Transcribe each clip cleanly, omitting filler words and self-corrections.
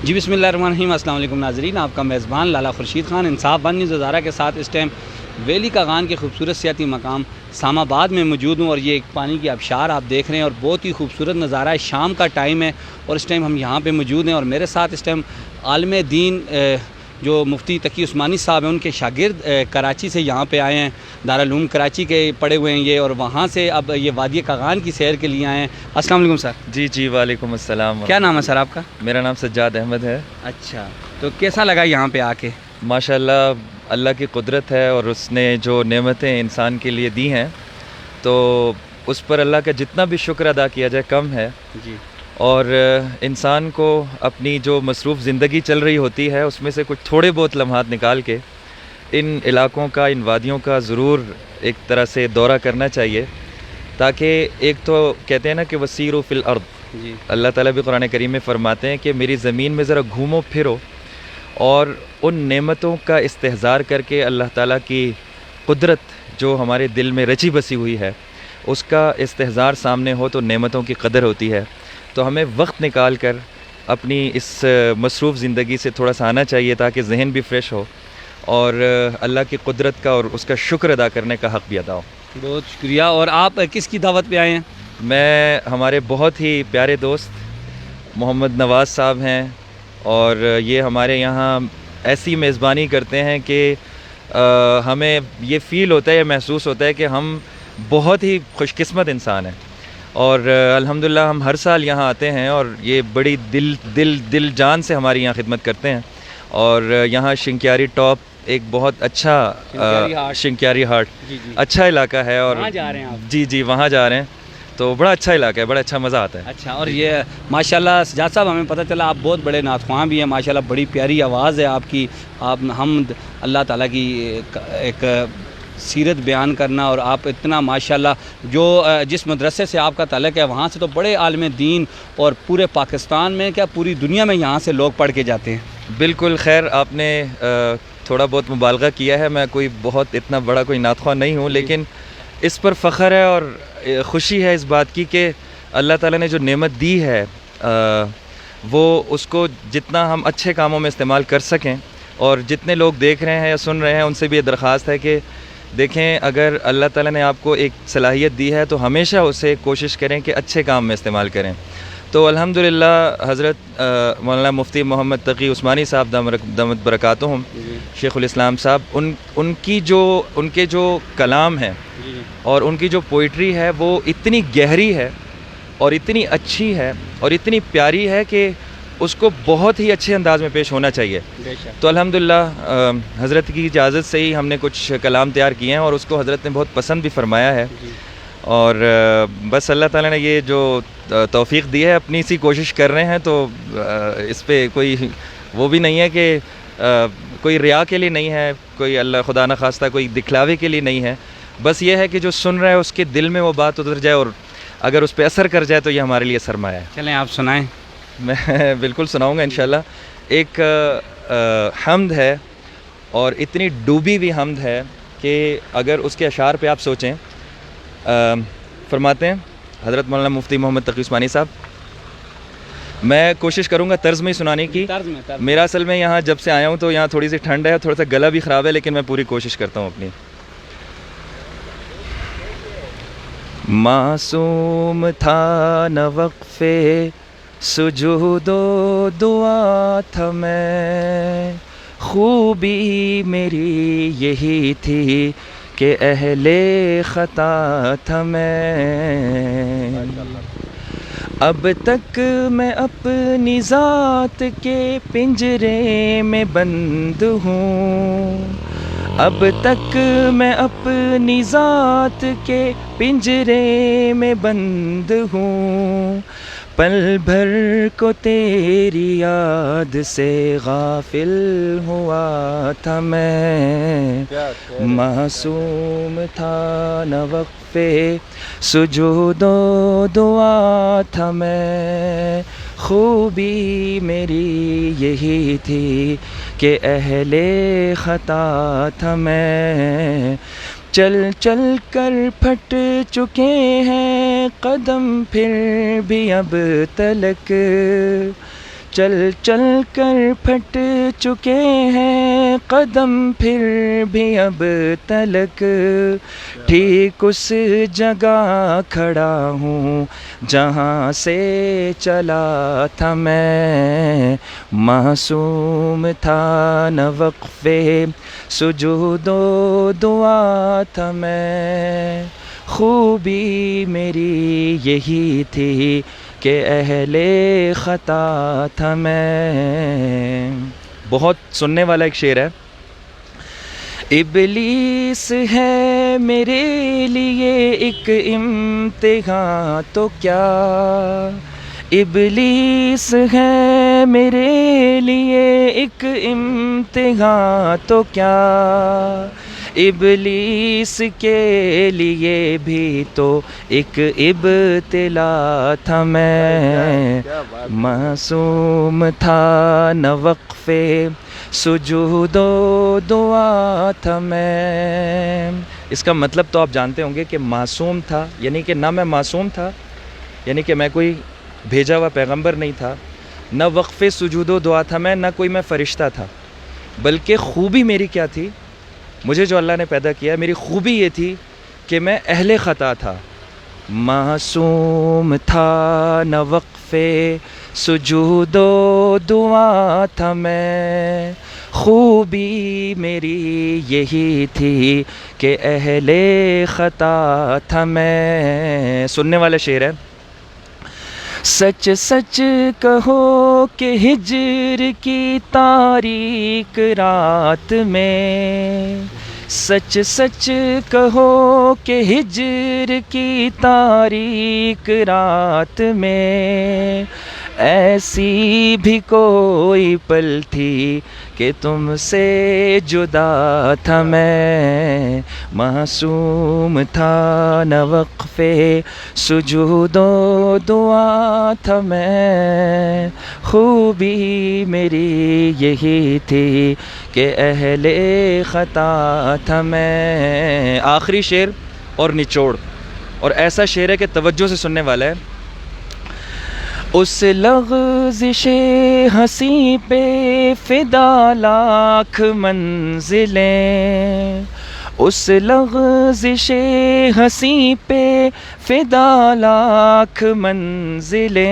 جی بسم اللہ الرحمن الرحیم، السلام علیکم ناظرین، آپ کا میزبان لالا خورشید خان انصاف ون نیوز ہزارہ کے ساتھ اس ٹائم ویلی کاغان کے خوبصورت سیاحتی مقام سام آباد میں موجود ہوں، اور یہ ایک پانی کی آبشار آپ دیکھ رہے ہیں اور بہت ہی خوبصورت نظارہ ہے۔ شام کا ٹائم ہے اور اس ٹائم ہم یہاں پہ موجود ہیں، اور میرے ساتھ اس ٹائم عالم دین جو مفتی تقی عثمانی صاحب ہیں، ان کے شاگرد کراچی سے یہاں پہ آئے ہیں، دارالعلوم کراچی کے پڑھے ہوئے ہیں یہ، اور وہاں سے اب یہ وادی کاغان کی سیر کے لیے آئے ہیں۔ السلام علیکم سر۔ جی وعلیکم السلام۔ کیا نام ہے سر آپ کا؟ میرا نام سجاد احمد ہے۔ اچھا، تو کیسا لگا یہاں پہ آ کے؟ ماشاءاللہ اللہ کی قدرت ہے، اور اس نے جو نعمتیں انسان کے لیے دی ہیں تو اس پر اللہ کا جتنا بھی شکر ادا کیا جائے کم ہے۔ جی، اور انسان کو اپنی جو مصروف زندگی چل رہی ہوتی ہے اس میں سے کچھ تھوڑے بہت لمحات نکال کے ان علاقوں کا، ان وادیوں کا ضرور ایک طرح سے دورہ کرنا چاہیے، تاکہ ایک تو کہتے ہیں نا کہ وسیروا فی الارض، جی، اللہ تعالیٰ بھی قرآن کریم میں فرماتے ہیں کہ میری زمین میں ذرا گھومو پھرو اور ان نعمتوں کا استحضار کر کے اللہ تعالیٰ کی قدرت جو ہمارے دل میں رچی بسی ہوئی ہے اس کا استحضار سامنے ہو تو نعمتوں کی قدر ہوتی ہے۔ تو ہمیں وقت نکال کر اپنی اس مصروف زندگی سے تھوڑا سا آنا چاہیے تاکہ ذہن بھی فریش ہو اور اللہ کی قدرت کا اور اس کا شکر ادا کرنے کا حق بھی ادا ہو۔ بہت شکریہ۔ اور آپ کس کی دعوت پہ آئے ہیں؟ میں ہمارے بہت ہی پیارے دوست محمد نواز صاحب ہیں، اور یہ ہمارے یہاں ایسی میزبانی کرتے ہیں کہ ہمیں یہ فیل ہوتا ہے، یہ محسوس ہوتا ہے کہ ہم بہت ہی خوش قسمت انسان ہیں، اور الحمدللہ ہم ہر سال یہاں آتے ہیں، اور یہ بڑی دل جان سے ہماری یہاں خدمت کرتے ہیں۔ اور یہاں شنکیاری ٹاپ ایک بہت اچھا شنکیاری ہاٹ جی، اچھا علاقہ ہے، اور وہاں جا رہے ہیں آپ؟ جی وہاں جا رہے ہیں، تو بڑا اچھا علاقہ ہے، بڑا اچھا مزہ آتا ہے۔ اچھا، اور یہ ماشاءاللہ سجاد صاحب ہمیں پتہ چلا آپ بہت بڑے نعت خواں بھی ہیں، ماشاءاللہ بڑی پیاری آواز ہے آپ کی، آپ حمد اللہ تعالیٰ کی ایک سیرت بیان کرنا، اور آپ اتنا ماشاءاللہ جو جس مدرسے سے آپ کا تعلق ہے وہاں سے تو بڑے عالم دین اور پورے پاکستان میں کیا پوری دنیا میں یہاں سے لوگ پڑھ کے جاتے ہیں۔ بالکل، خیر آپ نے تھوڑا بہت مبالغہ کیا ہے، میں کوئی بہت اتنا بڑا کوئی نعت خواں نہیں ہوں، لیکن اس پر فخر ہے اور خوشی ہے اس بات کی کہ اللہ تعالیٰ نے جو نعمت دی ہے وہ اس کو جتنا ہم اچھے کاموں میں استعمال کر سکیں، اور جتنے لوگ دیکھ رہے ہیں یا سن رہے ہیں ان سے بھی یہ درخواست ہے کہ دیکھیں، اگر اللہ تعالیٰ نے آپ کو ایک صلاحیت دی ہے تو ہمیشہ اسے کوشش کریں کہ اچھے کام میں استعمال کریں۔ تو الحمدللہ حضرت مولانا مفتی محمد تقی عثمانی صاحب دامت برکاتہم، شیخ الاسلام صاحب، ان کے جو کلام ہیں اور ان کی جو پوئٹری ہے وہ اتنی گہری ہے اور اتنی اچھی ہے اور اتنی پیاری ہے کہ اس کو بہت ہی اچھے انداز میں پیش ہونا چاہیے۔ تو الحمدللہ حضرت کی اجازت سے ہی ہم نے کچھ کلام تیار کیے ہیں، اور اس کو حضرت نے بہت پسند بھی فرمایا ہے، اور بس اللہ تعالیٰ نے یہ جو توفیق دی ہے اپنی سی کوشش کر رہے ہیں، تو اس پہ کوئی وہ بھی نہیں ہے کہ کوئی ریا کے لیے نہیں ہے، کوئی اللہ خدا نہ خواستہ کوئی دکھلاوے کے لیے نہیں ہے، بس یہ ہے کہ جو سن رہا ہے اس کے دل میں وہ بات اتر جائے، اور اگر اس پہ اثر کر جائے تو یہ ہمارے لیے سرمایہ ہے۔ چلیں آپ سنائیں۔ میں بالکل سناؤں گا انشاءاللہ۔ ایک حمد ہے، اور اتنی ڈوبی ہوئی حمد ہے کہ اگر اس کے اشعار پہ آپ سوچیں، فرماتے ہیں حضرت مولانا مفتی محمد تقی عثمانی صاحب، میں کوشش کروں گا طرز میں ہی سنانے کی۔ میرا اصل میں یہاں جب سے آیا ہوں تو یہاں تھوڑی سی ٹھنڈ ہے، تھوڑا سا گلا بھی خراب ہے، لیکن میں پوری کوشش کرتا ہوں اپنی۔ معصوم تھا نہ وقفے سجود و دعا تھا میں، خوبی میری یہی تھی کہ اہل خطا تھا میں، اب تک میں اپنی ذات کے پنجرے میں بند ہوں، اب تک میں اپنی ذات کے پنجرے میں بند ہوں، پل بھر کو تیری یاد سے غافل ہوا تھا میں، معصوم تھا نہ وقفے سجود و دعا تھا میں، خوبی میری یہی تھی کہ اہل خطا تھا میں، چل چل کر پھٹ چکے ہیں قدم پھر بھی اب تلک، چل چل کر پھٹ چکے ہیں قدم پھر بھی اب تلک ٹھیک اس جگہ کھڑا ہوں جہاں سے چلا تھا میں معصوم تھا نہ وقفے سجود و دعا تھا میں خوبی میری یہی تھی کہ اہل خطا تھا میں. بہت سننے والا ایک شعر ہے. ابلیس ہے میرے لیے ایک امتحان تو کیا ابلیس ہے میرے لیے ایک امتحان تو کیا ابلیس کے لیے بھی تو ایک ابتلا تھا میں معصوم تھا نہ وقفے سجود و دعا تھا میں. اس کا مطلب تو آپ جانتے ہوں گے کہ معصوم تھا یعنی کہ نہ میں معصوم تھا یعنی کہ میں کوئی بھیجا ہوا پیغمبر نہیں تھا, نہ وقفے سجود و دعا تھا میں, نہ کوئی میں فرشتہ تھا, بلکہ خوبی میری کیا تھی, مجھے جو اللہ نے پیدا کیا میری خوبی یہ تھی کہ میں اہل خطا تھا. معصوم تھا نہ وقفے سجود و دعا تھا میں خوبی میری یہی تھی کہ اہل خطا تھا میں. سننے والا شعر ہے. سچ سچ کہو کہ ہجر کی تاریک رات میں سچ سچ کہو کہ ہجر کی تاریک رات میں ایسی بھی کوئی پل تھی کہ تم سے جدا تھا میں معصوم تھا نہ وقفے سجود و دعا تھا میں خوبی میری یہی تھی کہ اہل خطا تھا میں. آخری شعر اور نچوڑ, اور ایسا شعر ہے کہ توجہ سے سننے والا ہے. اس لغزش ہنسی پہ فدا لاکھ منزلیں اس لغزش ہنسی پہ فدا لاکھ منزلیں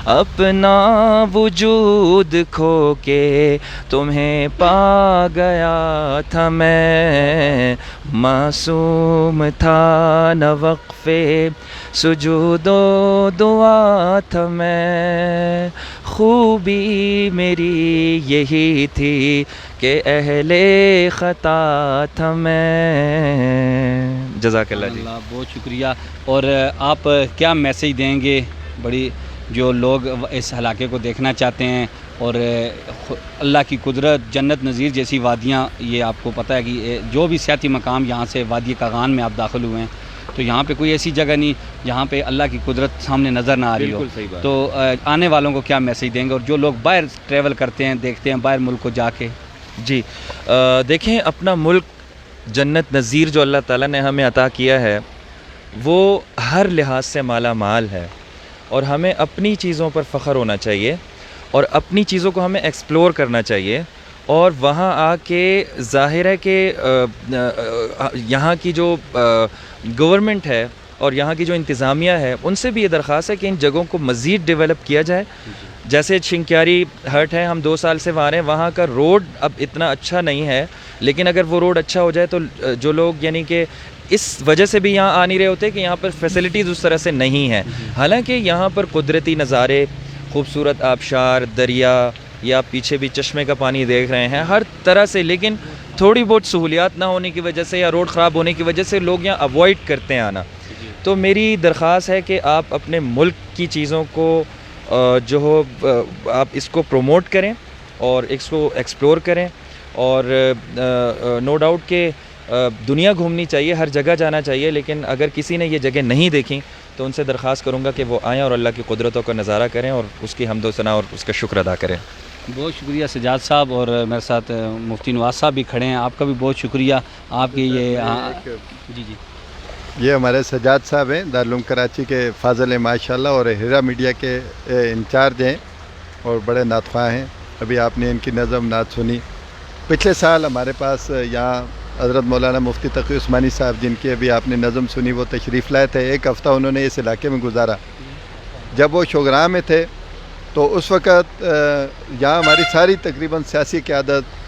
اپنا وجود کھو کے تمہیں پا گیا تھا میں معصوم تھا نہ وقفے سجود و دعا تھا میں خوبی میری یہی تھی کہ اہل خطا تھا میں. جزاک اللہ جی. بہت شکریہ. اور آپ کیا میسیج دیں گے بڑی جو لوگ اس علاقے کو دیکھنا چاہتے ہیں اور اللہ کی قدرت جنت نظیر جیسی وادیاں, یہ آپ کو پتہ ہے کہ جو بھی سیاحتی مقام یہاں سے وادی کاغان میں آپ داخل ہوئے ہیں تو یہاں پہ کوئی ایسی جگہ نہیں جہاں پہ اللہ کی قدرت سامنے نظر نہ آ رہی ہو. تو آنے والوں کو کیا میسیج دیں گے اور جو لوگ باہر ٹریول کرتے ہیں دیکھتے ہیں باہر ملک کو جا کے؟ جی دیکھیں, اپنا ملک جنت نظیر جو اللہ تعالیٰ نے ہمیں عطا کیا ہے وہ ہر لحاظ سے مالا مال ہے اور ہمیں اپنی چیزوں پر فخر ہونا چاہیے اور اپنی چیزوں کو ہمیں ایکسپلور کرنا چاہیے. اور وہاں آ کے ظاہر ہے کہ یہاں کی جو گورنمنٹ ہے اور یہاں کی جو انتظامیہ ہے ان سے بھی یہ درخواست ہے کہ ان جگہوں کو مزید ڈیولپ کیا جائے. جیسے شنکیاری ہٹ ہے, ہم 2 سال سے وہاں رہے ہیں, وہاں کا روڈ اب اتنا اچھا نہیں ہے, لیکن اگر وہ روڈ اچھا ہو جائے تو جو لوگ یعنی کہ اس وجہ سے بھی یہاں آ نہیں رہے ہوتے کہ یہاں پر فیسلٹیز اس طرح سے نہیں ہیں. حالانکہ یہاں پر قدرتی نظارے, خوبصورت آبشار, دریا, یا آپ پیچھے بھی چشمے کا پانی دیکھ رہے ہیں ہر طرح سے, لیکن تھوڑی بہت سہولیات نہ ہونے کی وجہ سے یا روڈ خراب ہونے کی وجہ سے لوگ یہاں اوائڈ کرتے ہیں آنا. تو میری درخواست ہے کہ آپ اپنے ملک کی چیزوں کو جو ہو آپ اس کو پروموٹ کریں اور اس کو ایکسپلور کریں. اور نو ڈاؤٹ کہ دنیا گھومنی چاہیے, ہر جگہ جانا چاہیے, لیکن اگر کسی نے یہ جگہ نہیں دیکھی تو ان سے درخواست کروں گا کہ وہ آئیں اور اللہ کی قدرتوں کا نظارہ کریں اور اس کی حمد و ثنا اور اس کا شکر ادا کریں. بہت شکریہ سجاد صاحب, اور میرے ساتھ مفتی نواز صاحب بھی کھڑے ہیں, آپ کا بھی بہت شکریہ. آپ کی یہ جی یہ ہمارے سجاد صاحب ہیں دارالعلوم کراچی کے فاضل ہیں ماشاءاللہ, اور ہیرا میڈیا کے انچارج ہیں. اور بڑے نعت خواہ ہیں. ابھی آپ نے ان کی نظم نعت سنی. پچھلے سال ہمارے پاس یہاں حضرت مولانا مفتی تقی عثمانی صاحب جن کی ابھی آپ نے نظم سنی وہ تشریف لائے تھے. ایک ہفتہ انہوں نے اس علاقے میں گزارا. جب وہ شوگراں میں تھے تو اس وقت یہاں ہماری ساری تقریباً سیاسی قیادت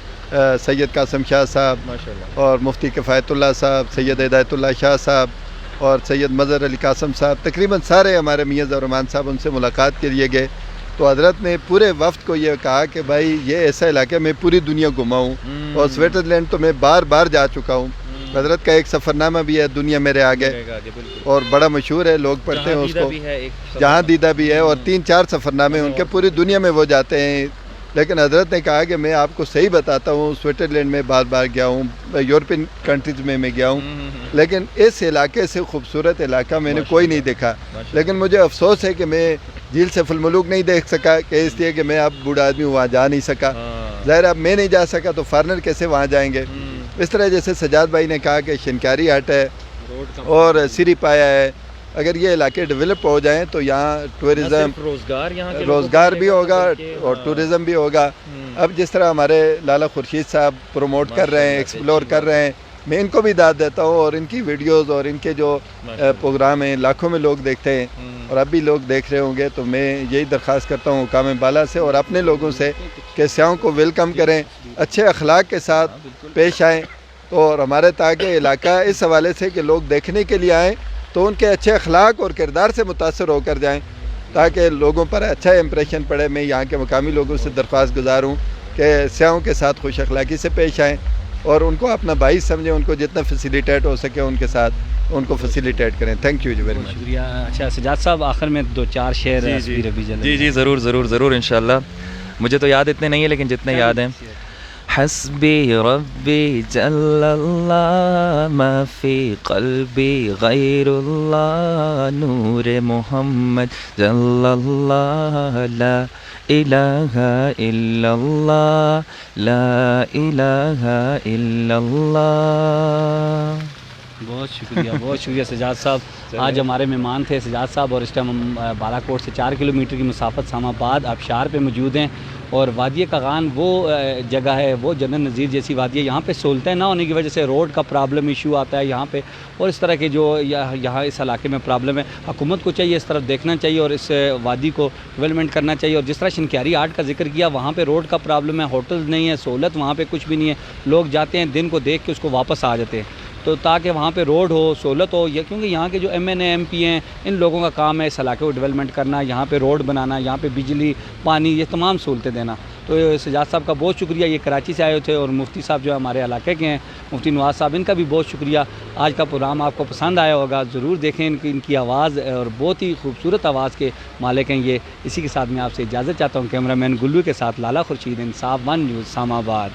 سید قاسم شاہ صاحب اور مفتی کفایت اللہ صاحب, سید ہدایت اللہ شاہ صاحب اور سید مظہر علی قاسم صاحب, تقریباً سارے ہمارے میاں ظہور رحمان صاحب ان سے ملاقات کے لیے گئے. تو حضرت نے پورے وفد کو یہ کہا کہ بھائی یہ ایسا علاقہ میں پوری دنیا گھما ہوں اور سوئٹزرلینڈ تو میں بار بار جا چکا ہوں. حضرت کا ایک سفر نامہ بھی ہے دنیا میرے آگے اور بڑا مشہور ہے, لوگ پڑھتے ہیں اس کو, جہاں دیدہ بھی ہے, اور 3-4 سفر نامے ان کے پوری دنیا میں وہ جاتے ہیں. لیکن حضرت نے کہا کہ میں آپ کو صحیح بتاتا ہوں, سوئٹزرلینڈ میں بار بار گیا ہوں, یورپین کنٹریز میں گیا ہوں, لیکن اس علاقے سے خوبصورت علاقہ میں نے کوئی نہیں دیکھا. لیکن مجھے افسوس ہے کہ میں جھیل سیف الملوک نہیں دیکھ سکا, کہ اس لیے کہ میں اب بوڑھا آدمی ہوں, وہاں جا نہیں سکا. ظاہر اب میں نہیں جا سکا تو فارنر کیسے وہاں جائیں گے. اس طرح جیسے سجاد بھائی نے کہا کہ شنکاری ہٹ ہے اور سری پایا ہے, اگر یہ علاقے ڈیولپ ہو جائیں تو یہاں ٹورزم روزگار بھی ہوگا اور ٹورزم بھی ہوگا. اب جس طرح ہمارے لالا خورشید صاحب پروموٹ کر رہے ہیں, ایکسپلور کر رہے ہیں, میں ان کو بھی داد دیتا ہوں, اور ان کی ویڈیوز اور ان کے جو پروگرام ہیں لاکھوں میں لوگ دیکھتے ہیں اور اب بھی لوگ دیکھ رہے ہوں گے. تو میں یہی درخواست کرتا ہوں حکام بالا سے اور اپنے لوگوں سے کہ سیاحوں کو ویلکم کریں, اچھے اخلاق کے ساتھ پیش آئیں, اور ہمارے تاکہ علاقہ اس حوالے سے کہ لوگ دیکھنے کے لیے آئیں تو ان کے اچھے اخلاق اور کردار سے متاثر ہو کر جائیں تاکہ لوگوں پر اچھا امپریشن پڑے. میں یہاں کے مقامی لوگوں سے درخواست گزار ہوں کہ سیاحوں کے ساتھ خوش اخلاقی سے پیش آئیں اور ان کو اپنا بھائی سمجھیں, ان کو جتنا فیسیلیٹیٹ ہو سکے ان کے ساتھ ان کو فیسیلیٹیٹ کریں. تھینک یو جی ویری مچ. شکریہ. اچھا سجاد صاحب, آخر میں 2-4 شعر جی ضرور انشاءاللہ. مجھے تو یاد اتنے نہیں ہیں لیکن جتنے یاد ہیں. حسبی ربی جل اللہ ما فی قلبی غیر اللہ نور محمد جل اللہ لا الہ الا اللہ لا الہ الا اللہ. بہت شکریہ سجاد صاحب. آج ہمارے مہمان تھے سجاد صاحب, اور اس ٹائم ہم بالا کوٹ سے 4 کلومیٹر کی مسافت سامہ آباد آبشار پہ موجود ہیں. اور وادی کاغان وہ جگہ ہے, وہ جنت نظیر جیسی وادی ہے, یہاں پہ سہولتیں نہ ہونے کی وجہ سے روڈ کا پرابلم ایشو آتا ہے یہاں پہ, اور اس طرح کے جو یہاں اس علاقے میں پرابلم ہے. حکومت کو چاہیے اس طرف دیکھنا چاہیے اور اس وادی کو ڈیولپمنٹ کرنا چاہیے. اور جس طرح شنکیاری آرٹ کا ذکر کیا, وہاں پہ روڈ کا پرابلم ہے, ہوٹلز نہیں ہے, سہولت وہاں پہ کچھ بھی نہیں ہے, لوگ جاتے ہیں دن کو دیکھ کے اس کو واپس آ جاتے ہیں. تو تاکہ وہاں پہ روڈ ہو, سہولت ہو, یا کیونکہ یہاں کے جو ایم پی ہیں ان لوگوں کا کام ہے اس علاقے کو ڈیولپمنٹ کرنا, یہاں پہ روڈ بنانا, یہاں پہ بجلی, پانی, یہ تمام سہولتیں دینا. تو سجاد صاحب کا بہت شکریہ, یہ کراچی سے آئے تھے. اور مفتی صاحب جو ہمارے علاقے کے ہیں, مفتی نواز صاحب, ان کا بھی بہت شکریہ. آج کا پروگرام آپ کو پسند آیا ہوگا, ضرور دیکھیں. ان کی آواز اور بہت ہی خوبصورت آواز کے مالک ہیں یہ. اسی کے ساتھ میں آپ سے اجازت چاہتا ہوں. کیمرہ مین گلو کے ساتھ لالا خورشید, انصاف 1 نیوز اسلام آباد.